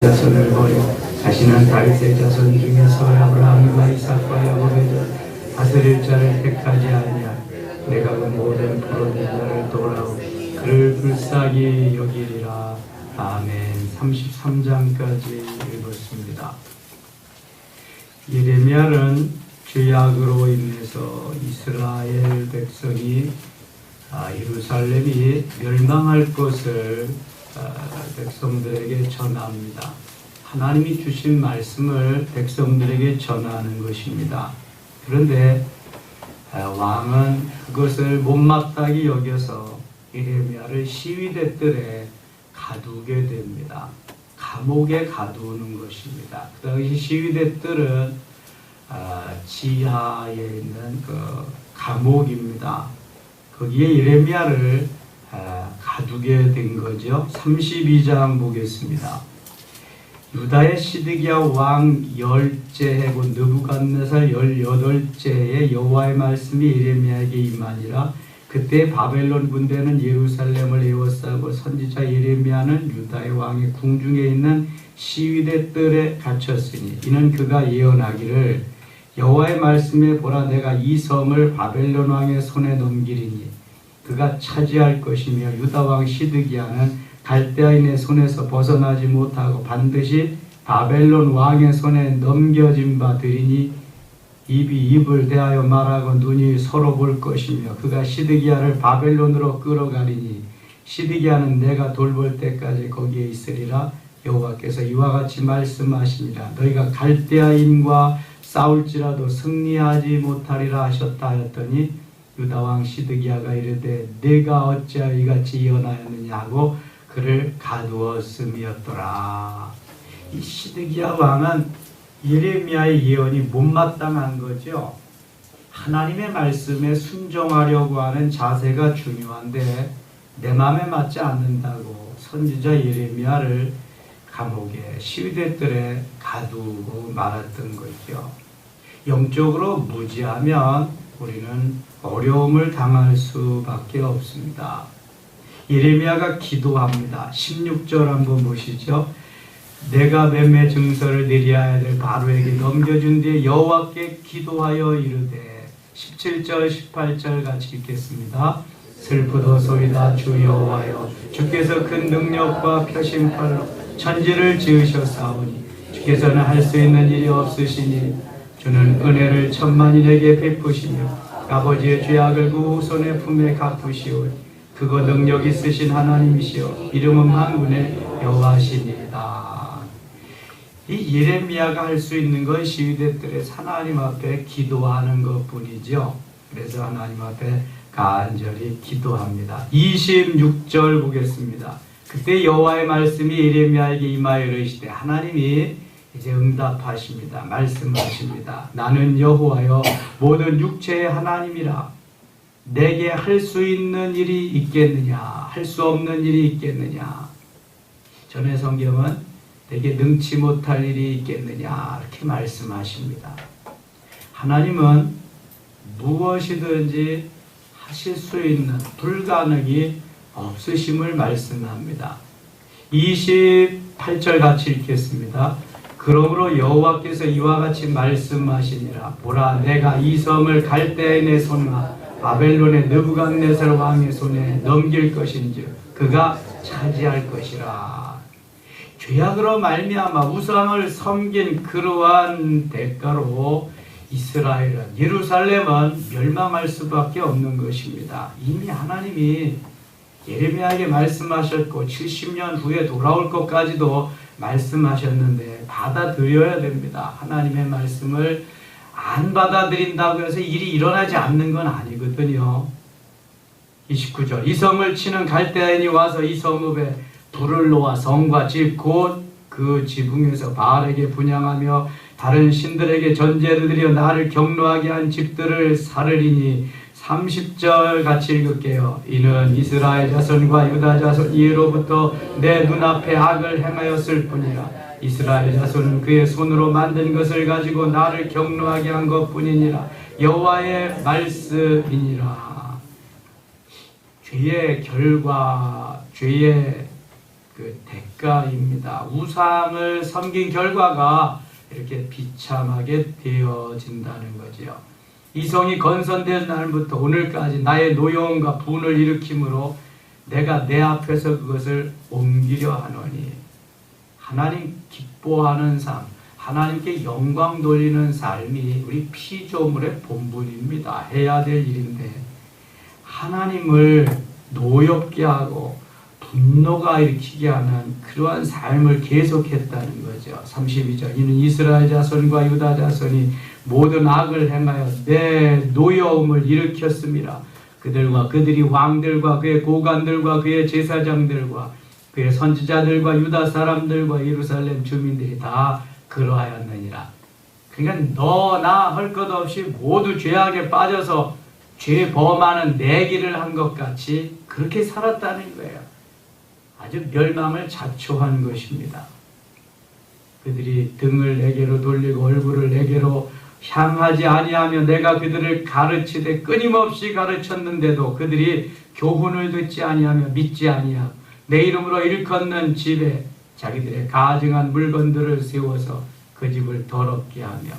자손을 버려 자신은 다윗의 자손 중에서 아브라함과 이삭과 야곱의 다스릴 자를 택하지 아니하. 내가 그 모든 부러진 자를 돌아오 그를 불쌍히 여기리라. 아멘. 33장까지 읽었습니다. 예레미야는 죄악으로 인해서 이스라엘 백성이 예루살렘이 멸망할 것을 백성들에게 전합니다. 하나님이 주신 말씀을 백성들에게 전하는 것입니다. 그런데 왕은 그것을 못마땅히 여겨서 예레미야를 시위대 뜰에 가두게 됩니다. 감옥에 가두는 것입니다. 그 당시 시위대 뜰은 지하에 있는 그 감옥입니다. 거기에 예레미야를 가두게 된 거죠. 32장 보겠습니다. 유다의 시드기야 왕 10째 곧 느부갓네살 18째에 여호와의 말씀이 예레미야에게 임하니라. 그때 바벨론 군대는 예루살렘을 에워싸고 선지자 예레미야는 유다의 왕의 궁중에 있는 시위대 뜰에 갇혔으니 이는 그가 예언하기를 여호와의 말씀에 보라 내가 이 성을 바벨론 왕의 손에 넘기리니 그가 차지할 것이며 유다 왕 시드기야는 갈대아인의 손에서 벗어나지 못하고 반드시 바벨론 왕의 손에 넘겨진 바 되리니 입이 입을 대하여 말하고 눈이 서로 볼 것이며 그가 시드기야를 바벨론으로 끌어가리니 시드기야는 내가 돌볼 때까지 거기에 있으리라. 여호와께서 이와 같이 말씀하시니라. 너희가 갈대아인과 싸울지라도 승리하지 못하리라 하셨다 하였더니 유다 왕 시드기야가 이르되 내가 어찌하여 이같이 예언하였느냐 하고 그를 가두었음이었더라. 이 시드기야 왕은 예레미야의 예언이 못마땅한 거죠. 하나님의 말씀에 순종하려고 하는 자세가 중요한데 내 마음에 맞지 않는다고 선지자 예레미야를 감옥에 시위대 뜰에 가두고 말았던 거죠. 영적으로 무지하면 우리는 어려움을 당할 수밖에 없습니다. 예레미야가 기도합니다. 16절 한번 보시죠. 내가 매매 증서를 내려야 될 바로에게 넘겨준 뒤에 여호와께 기도하여 이르되 17절 18절 같이 읽겠습니다. 슬프도소이다 주 여호와여 주께서 큰 능력과 표심팔로 천지를 지으셨사오니 주께서는 할 수 있는 일이 없으시니 주는 은혜를 천만인에게 베푸시며 아버지의 죄악을 그 후손의 품에 갚으시오니 그거 능력 있으신 하나님이시여 이름은 만군의 여호와시니이다. 이 예레미야가 할 수 있는 건 시위대 뜰에서 하나님 앞에 기도하는 것뿐이죠. 그래서 하나님 앞에 간절히 기도합니다. 26절 보겠습니다. 그때 여호와의 말씀이 예레미야에게 임하여 이르시되 하나님이 이제 응답하십니다. 말씀하십니다. 나는 여호와여 모든 육체의 하나님이라. 내게 할 수 있는 일이 있겠느냐 할 수 없는 일이 있겠느냐. 전의 성경은 내게 능치 못할 일이 있겠느냐 이렇게 말씀하십니다. 하나님은 무엇이든지 하실 수 있는 불가능이 없으심을 말씀합니다. 28절 같이 읽겠습니다. 그러므로 여호와께서 이와 같이 말씀하시니라. 보라 내가 이 성을 갈대인의 손과 바벨론의 느부갓네살 왕의 손에 넘길 것인즉 그가 차지할 것이라. 죄악으로 말미암아 우상을 섬긴 그러한 대가로 이스라엘은 예루살렘은 멸망할 수밖에 없는 것입니다. 이미 하나님이 예레미야에게 말씀하셨고 70년 후에 돌아올 것까지도 말씀하셨는데 받아들여야 됩니다. 하나님의 말씀을 안 받아들인다고 해서 일이 일어나지 않는 건 아니거든요. 29절 이 성을 치는 갈대아인이 와서 이 성읍에 불을 놓아 성과 집 곧 그 지붕에서 바알에게 분향하며 다른 신들에게 전제를 드려 나를 경노하게 한 집들을 사르리니 30절 같이 읽을게요. 이는 이스라엘 자손과 유다 자손 이로부터 내 눈앞에 악을 행하였을 뿐이라. 이스라엘 자손은 그의 손으로 만든 것을 가지고 나를 경노하게 한 것뿐이니라. 여호와의 말씀이니라. 죄의 결과, 죄의 그 대가입니다. 우상을 섬긴 결과가 이렇게 비참하게 되어진다는 거지요. 이성이 건설된 날부터 오늘까지 나의 노여움과 분을 일으킴으로 내가 내 앞에서 그것을 옮기려 하노니, 하나님 기뻐하는 삶, 하나님께 영광 돌리는 삶이 우리 피조물의 본분입니다. 해야 될 일인데 하나님을 노엽게 하고 분노가 일으키게 하는 그러한 삶을 계속했다는 거죠. 32절, 이는 이스라엘 자손과 유다 자손이 모든 악을 행하여 내 노여움을 일으켰습니다. 그들과 그들이 왕들과 그의 고관들과 그의 제사장들과 그의 선지자들과 유다 사람들과 예루살렘 주민들이 다 그러하였느니라. 그러니까 너나 할 것 없이 모두 죄악에 빠져서 죄 범하는 내기를 한 것 같이 그렇게 살았다는 거예요. 아주 멸망을 자초한 것입니다. 그들이 등을 내게로 돌리고 얼굴을 내게로 향하지 아니하며 내가 그들을 가르치되 끊임없이 가르쳤는데도 그들이 교훈을 듣지 아니하며 믿지 아니하고 내 이름으로 일컫는 집에 자기들의 가증한 물건들을 세워서 그 집을 더럽게 하며.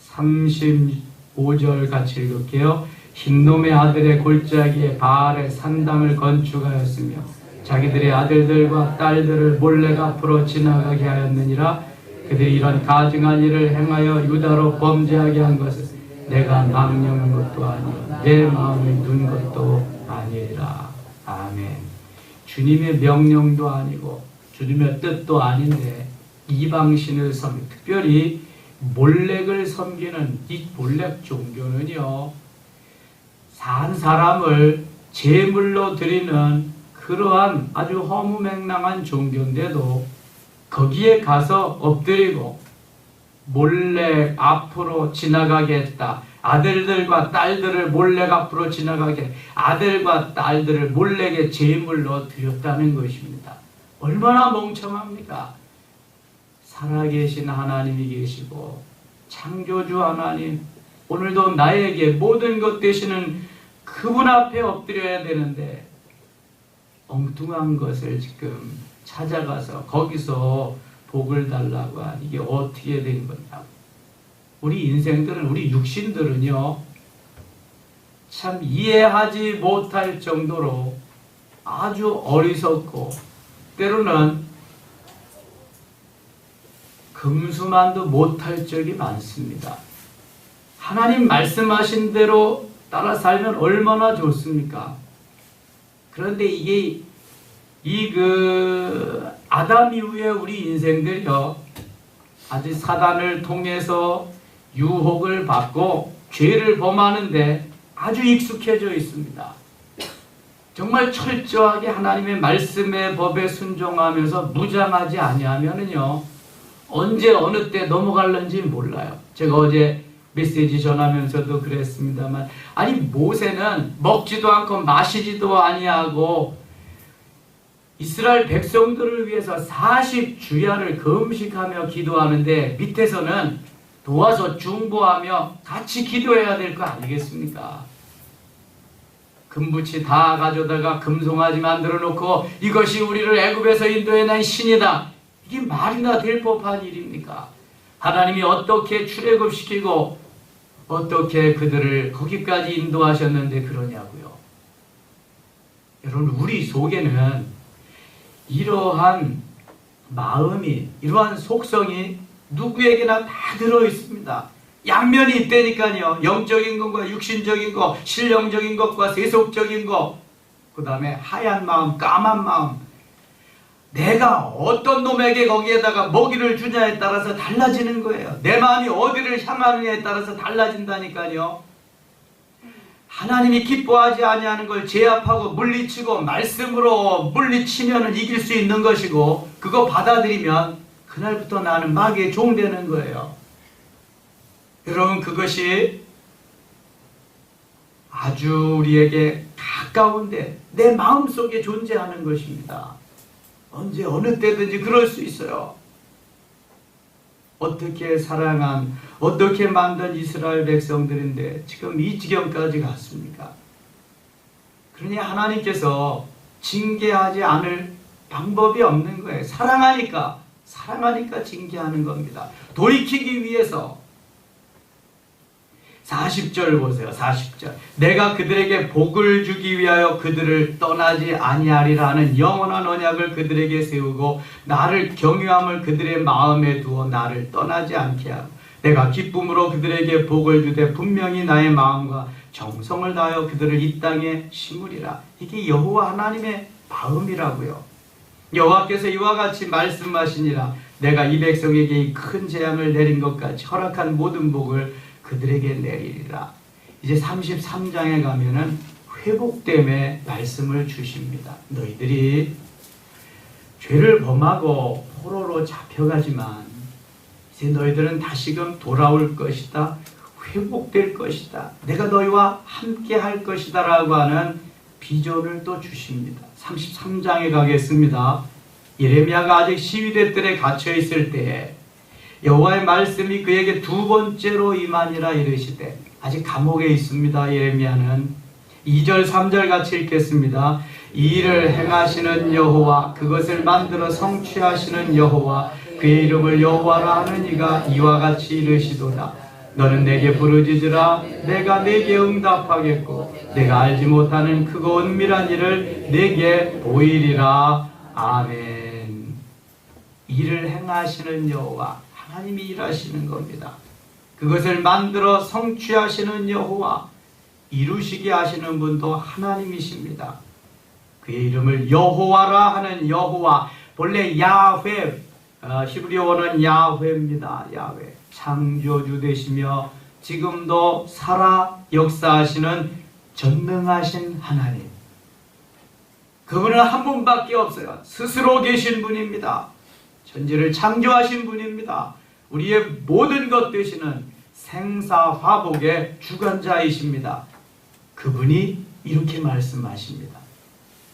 35절 같이 읽을게요. 흰놈의 아들의 골짜기에 바알의 산당을 건축하였으며 자기들의 아들들과 딸들을 몰래 앞으로 지나가게 하였느니라. 그들이 이런 가증한 일을 행하여 유다로 범죄하게 한 것은 내가 망령한 것도 아니요 내 마음을 둔 것도 아니라. 아멘. 주님의 명령도 아니고 주님의 뜻도 아닌데 이방신을 섬기는, 특별히 몰렉을 섬기는 이 몰렉 종교는요, 산 사람을 제물로 드리는 그러한 아주 허무맹랑한 종교인데도 거기에 가서 엎드리고 몰래 앞으로 지나가게 했다. 아들들과 딸들을 몰래 앞으로 지나가게, 아들과 딸들을 몰래게 제물로 드렸다는 것입니다. 얼마나 멍청합니까? 살아계신 하나님이 계시고 창조주 하나님, 오늘도 나에게 모든 것 되시는 그분 앞에 엎드려야 되는데 엉뚱한 것을 지금 찾아가서 거기서 복을 달라고 하니 이게 어떻게 된 거냐. 우리 인생들은, 우리 육신들은요, 참 이해하지 못할 정도로 아주 어리석고 때로는 금수만도 못할 적이 많습니다. 하나님 말씀하신 대로 따라 살면 얼마나 좋습니까? 그런데 이게 아담 이후에 우리 인생들이요, 아직 사단을 통해서 유혹을 받고 죄를 범하는데 아주 익숙해져 있습니다. 정말 철저하게 하나님의 말씀의 법에 순종하면서 무장하지 아니하면은요, 언제 어느 때 넘어갈는지 몰라요. 제가 어제 메시지 전하면서도 그랬습니다만, 아니 모세는 먹지도 않고 마시지도 아니하고 이스라엘 백성들을 위해서 40주야를 금식하며 기도하는데 밑에서는 도와서 중보하며 같이 기도해야 될 거 아니겠습니까? 금붙이 다 가져다가 금송아지 만들어 놓고 이것이 우리를 애굽에서 인도해낸 신이다. 이게 말이나 될 법한 일입니까? 하나님이 어떻게 출애굽시키고 어떻게 그들을 거기까지 인도하셨는데 그러냐고요. 여러분, 우리 속에는 이러한 마음이, 이러한 속성이 누구에게나 다 들어있습니다. 양면이 있다니까요. 영적인 것과 육신적인 것, 신령적인 것과 세속적인 것, 그 다음에 하얀 마음, 까만 마음. 내가 어떤 놈에게 거기에다가 먹이를 주냐에 따라서 달라지는 거예요. 내 마음이 어디를 향하느냐에 따라서 달라진다니까요. 하나님이 기뻐하지 아니하는 걸 제압하고 물리치고 말씀으로 물리치면 이길 수 있는 것이고, 그거 받아들이면 그날부터 나는 마귀의 종 되는 거예요. 여러분, 그것이 아주 우리에게 가까운데 내 마음속에 존재하는 것입니다. 언제 어느 때든지 그럴 수 있어요. 어떻게 사랑한, 어떻게 만든 이스라엘 백성들인데 지금 이 지경까지 갔습니까? 그러니 하나님께서 징계하지 않을 방법이 없는 거예요. 사랑하니까 징계하는 겁니다. 돌이키기 위해서. 40절 보세요. 40절. 내가 그들에게 복을 주기 위하여 그들을 떠나지 아니하리라 하는 영원한 언약을 그들에게 세우고 나를 경유함을 그들의 마음에 두어 나를 떠나지 않게 하고 내가 기쁨으로 그들에게 복을 주되 분명히 나의 마음과 정성을 다하여 그들을 이 땅에 심으리라. 이게 여호와 하나님의 마음이라고요. 여호와께서 이와 같이 말씀하시니라. 내가 이 백성에게 이 큰 재앙을 내린 것 같이 허락한 모든 복을 그들에게 내리리라. 이제 33장에 가면은 회복됨의 말씀을 주십니다. 너희들이 죄를 범하고 포로로 잡혀가지만 이제 너희들은 다시금 돌아올 것이다. 회복될 것이다. 내가 너희와 함께 할 것이다 라고 하는 비전을 또 주십니다. 33장에 가겠습니다. 예레미야가 아직 시위대 뜰에 갇혀 있을 때에 여호와의 말씀이 그에게 두 번째로 임하니라 이르시되, 아직 감옥에 있습니다. 예레미야는 2절 3절 같이 읽겠습니다. 이 일을 행하시는 여호와, 그것을 만들어 성취하시는 여호와, 그의 이름을 여호와라 하는 이가 이와 같이 이르시도다. 너는 내게 부르짖으라. 내가 내게 응답하겠고 내가 알지 못하는 크고 은밀한 일을 내게 보이리라. 아멘. 일을 행하시는 여호와, 하나님이 일하시는 겁니다. 그것을 만들어 성취하시는 여호와, 이루시게 하시는 분도 하나님이십니다. 그의 이름을 여호와라 하는 여호와, 본래 야훼, 히브리어는 야훼입니다. 야훼, 창조주 되시며 지금도 살아 역사하시는 전능하신 하나님. 그분은 한 분밖에 없어요. 스스로 계신 분입니다. 천지를 창조하신 분입니다. 우리의 모든 것 되시는 생사화복의 주관자이십니다. 그분이 이렇게 말씀하십니다.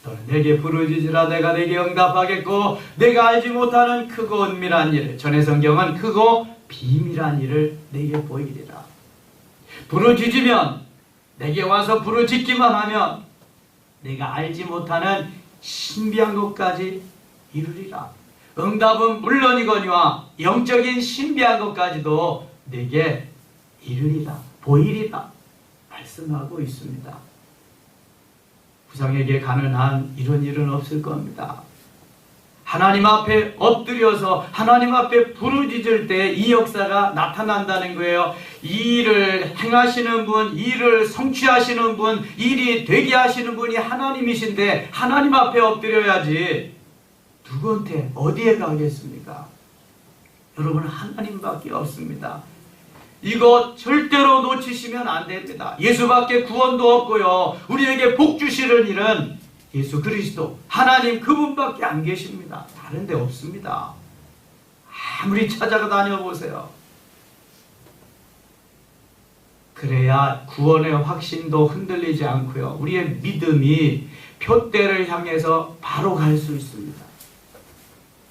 너는 내게 부르짖으라. 내가 내게 응답하겠고 내가 알지 못하는 크고 은밀한 일, 전의 성경은 크고 비밀한 일을 내게 보이리라. 부르짖으면, 내게 와서 부르짖기만 하면 내가 알지 못하는 신비한 것까지 이루리라. 응답은 물론이거니와 영적인 신비한 것까지도 내게 이르리라, 보이리라 말씀하고 있습니다. 후상에게 가능한 이런 일은 없을 겁니다. 하나님 앞에 엎드려서 하나님 앞에 부르짖을 때 이 역사가 나타난다는 거예요. 이 일을 행하시는 분, 이 일을 성취하시는 분, 일이 되게 하시는 분이 하나님이신데 하나님 앞에 엎드려야지 누구한테 어디에 가겠습니까? 여러분, 하나님밖에 없습니다. 이거 절대로 놓치시면 안 됩니다. 예수밖에 구원도 없고요, 우리에게 복 주시는 일은 예수 그리스도 하나님 그분밖에 안 계십니다. 다른 데 없습니다. 아무리 찾아가 다녀보세요. 그래야 구원의 확신도 흔들리지 않고요, 우리의 믿음이 표대를 향해서 바로 갈 수 있습니다.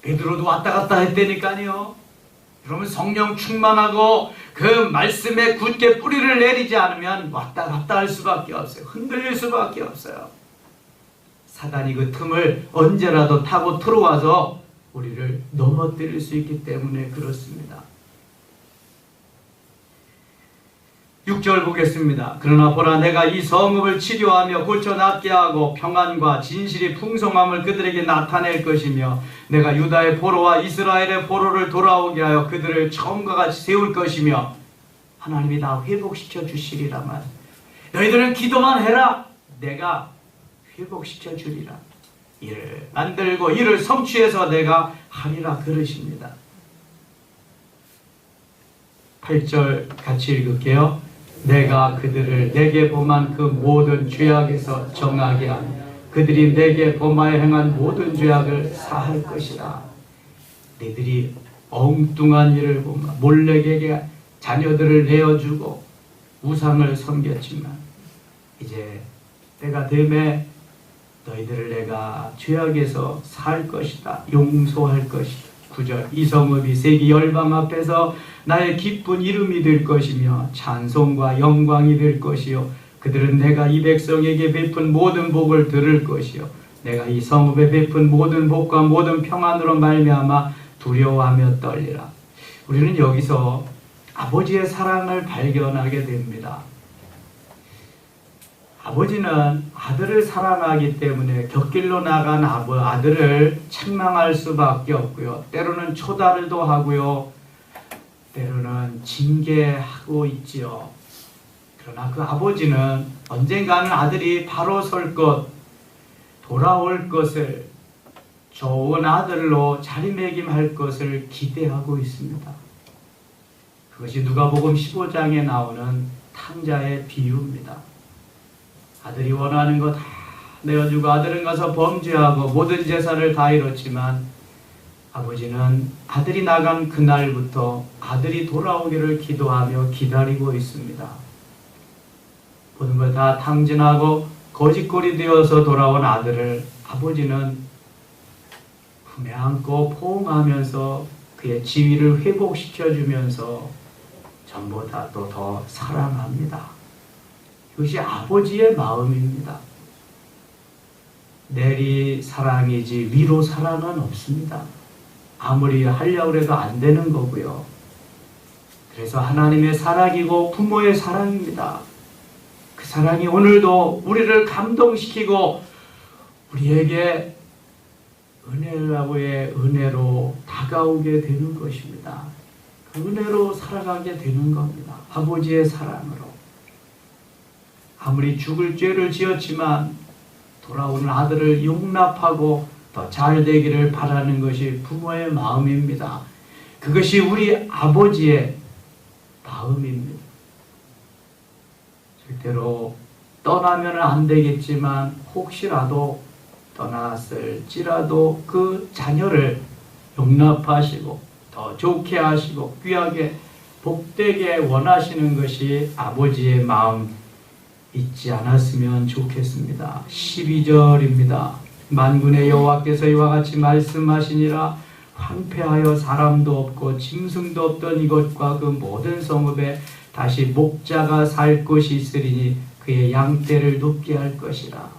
베드로도 왔다 갔다 했다니까요. 여러분, 성령 충만하고 그 말씀에 굳게 뿌리를 내리지 않으면 왔다 갔다 할 수밖에 없어요. 흔들릴 수밖에 없어요. 사단이 그 틈을 언제라도 타고 들어와서 우리를 넘어뜨릴 수 있기 때문에 그렇습니다. 6절 보겠습니다. 그러나 보라, 내가 이 성읍을 치료하며 고쳐 낫게 하고 평안과 진실이 풍성함을 그들에게 나타낼 것이며 내가 유다의 포로와 이스라엘의 포로를 돌아오게 하여 그들을 처음과 같이 세울 것이며, 하나님이 다 회복시켜 주시리라만, 너희들은 기도만 해라. 내가 회복시켜 주리라. 이를 만들고 이를 성취해서 내가 하리라 그러십니다. 8절 같이 읽을게요. 내가 그들을 내게 범한 그 모든 죄악에서 정하게 하며 그들이 내게 범하여 행한 모든 죄악을 사할 것이라. 너희들이 엉뚱한 일을 범하 몰렉에게 자녀들을 내어주고 우상을 섬겼지만 이제 때가 되매 너희들을 내가 죄악에서 살 것이다, 용서할 것이다. 9절, 이 성읍이 세계 열방 앞에서 나의 기쁜 이름이 될 것이며 찬송과 영광이 될 것이요 그들은 내가 이 백성에게 베푼 모든 복을 들을 것이요 내가 이 성읍에 베푼 모든 복과 모든 평안으로 말미암아 두려워하며 떨리라. 우리는 여기서 아버지의 사랑을 발견하게 됩니다. 아버지는 아들을 사랑하기 때문에 곁길로 나간 아들을 책망할 수밖에 없고요. 때로는 초달도 하고요. 때로는 징계하고 있지요. 그러나 그 아버지는 언젠가는 아들이 바로 설 것, 돌아올 것을, 좋은 아들로 자리매김할 것을 기대하고 있습니다. 그것이 누가복음 15장에 나오는 탕자의 비유입니다. 아들이 원하는 거 다 내어주고 아들은 가서 범죄하고 모든 재산을 다 잃었지만 아버지는 아들이 나간 그날부터 아들이 돌아오기를 기도하며 기다리고 있습니다. 모든 걸 다 탕진하고 거짓골이 되어서 돌아온 아들을 아버지는 품에 안고 포옹하면서 그의 지위를 회복시켜주면서 전보다 또 더 사랑합니다. 이것이 아버지의 마음입니다. 내리 사랑이지 위로 사랑은 없습니다. 아무리 하려고 해도 안 되는 거고요. 그래서 하나님의 사랑이고 부모의 사랑입니다. 그 사랑이 오늘도 우리를 감동시키고 우리에게 은혜라고의 은혜로 다가오게 되는 것입니다. 그 은혜로 살아가게 되는 겁니다. 아버지의 사랑으로. 아무리 죽을 죄를 지었지만 돌아오는 아들을 용납하고 더 잘 되기를 바라는 것이 부모의 마음입니다. 그것이 우리 아버지의 마음입니다. 절대로 떠나면 안 되겠지만 혹시라도 떠났을지라도 그 자녀를 용납하시고 더 좋게 하시고 귀하게 복되게 원하시는 것이 아버지의 마음 잊지 않았으면 좋겠습니다. 12절입니다. 만군의 여호와께서 이와 같이 말씀하시니라. 황폐하여 사람도 없고 짐승도 없던 이것과 그 모든 성읍에 다시 목자가 살 곳이 있으리니 그의 양떼를 눕게 할 것이라.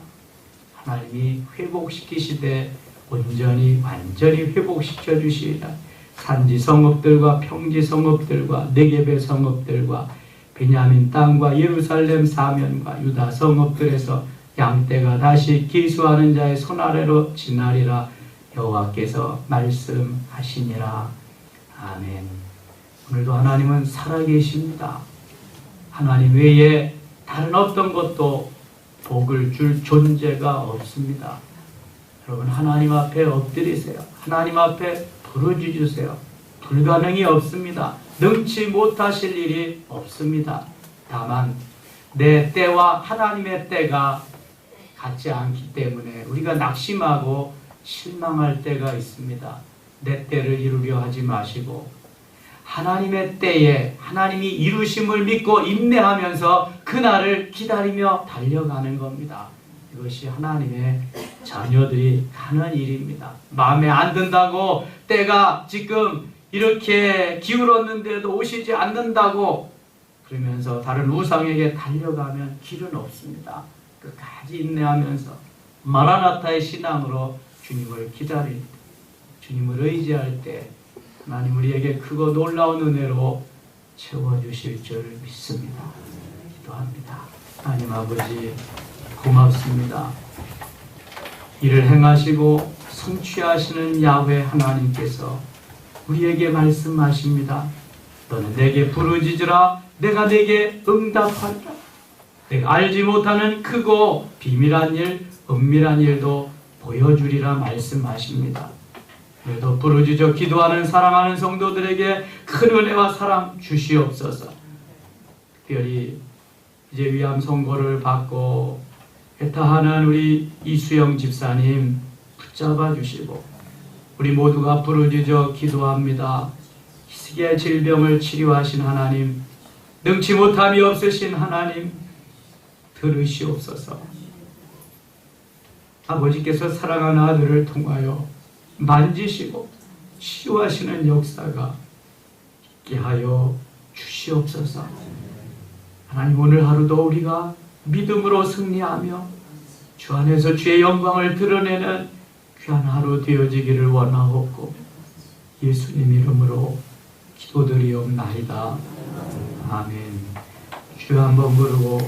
하나님이 회복시키시되 온전히 완전히 회복시켜 주시리라. 산지 성읍들과 평지 성읍들과 네겝의 성읍들과 베냐민 땅과 예루살렘 사면과 유다 성읍들에서 양떼가 다시 기수하는 자의 손 아래로 지나리라. 여호와께서 말씀하시니라. 아멘. 오늘도 하나님은 살아계십니다. 하나님 외에 다른 어떤 것도 복을 줄 존재가 없습니다. 여러분 하나님 앞에 엎드리세요. 하나님 앞에 부르짖으세요. 불가능이 없습니다. 능치 못하실 일이 없습니다. 다만 내 때와 하나님의 때가 같지 않기 때문에 우리가 낙심하고 실망할 때가 있습니다. 내 때를 이루려 하지 마시고 하나님의 때에 하나님이 이루심을 믿고 인내하면서 그날을 기다리며 달려가는 겁니다. 이것이 하나님의 자녀들이 하는 일입니다. 마음에 안 든다고 때가 지금 이렇게 기울었는데도 오시지 않는다고 그러면서 다른 우상에게 달려가면 길은 없습니다. 끝까지 인내하면서 마라나타의 신앙으로 주님을 기다릴 때, 주님을 의지할 때 하나님 우리에게 크고 놀라운 은혜로 채워주실 줄 믿습니다. 기도합니다. 하나님 아버지 고맙습니다. 이를 행하시고 성취하시는 야훼 하나님께서 우리에게 말씀하십니다. 너는 내게 부르짖으라. 내가 내게 응답하리라. 내가 알지 못하는 크고 비밀한 일, 은밀한 일도 보여주리라 말씀하십니다. 그래도 부르짖어 기도하는 사랑하는 성도들에게 큰 은혜와 사랑 주시옵소서. 특별히 이제 위암 선고를 받고 애타하는 우리 이수영 집사님 붙잡아 주시고 우리 모두가 부르짖어 기도합니다. 희귀의 질병을 치료하신 하나님, 능치 못함이 없으신 하나님 들으시옵소서. 아버지께서 사랑하는 아들을 통하여 만지시고 치유하시는 역사가 있게 하여 주시옵소서. 하나님 오늘 하루도 우리가 믿음으로 승리하며 주 안에서 주의 영광을 드러내는 귀한 하루 되어지기를 원하옵고 예수님 이름으로 기도드리옵나이다. 아멘. 주여 한번 부르고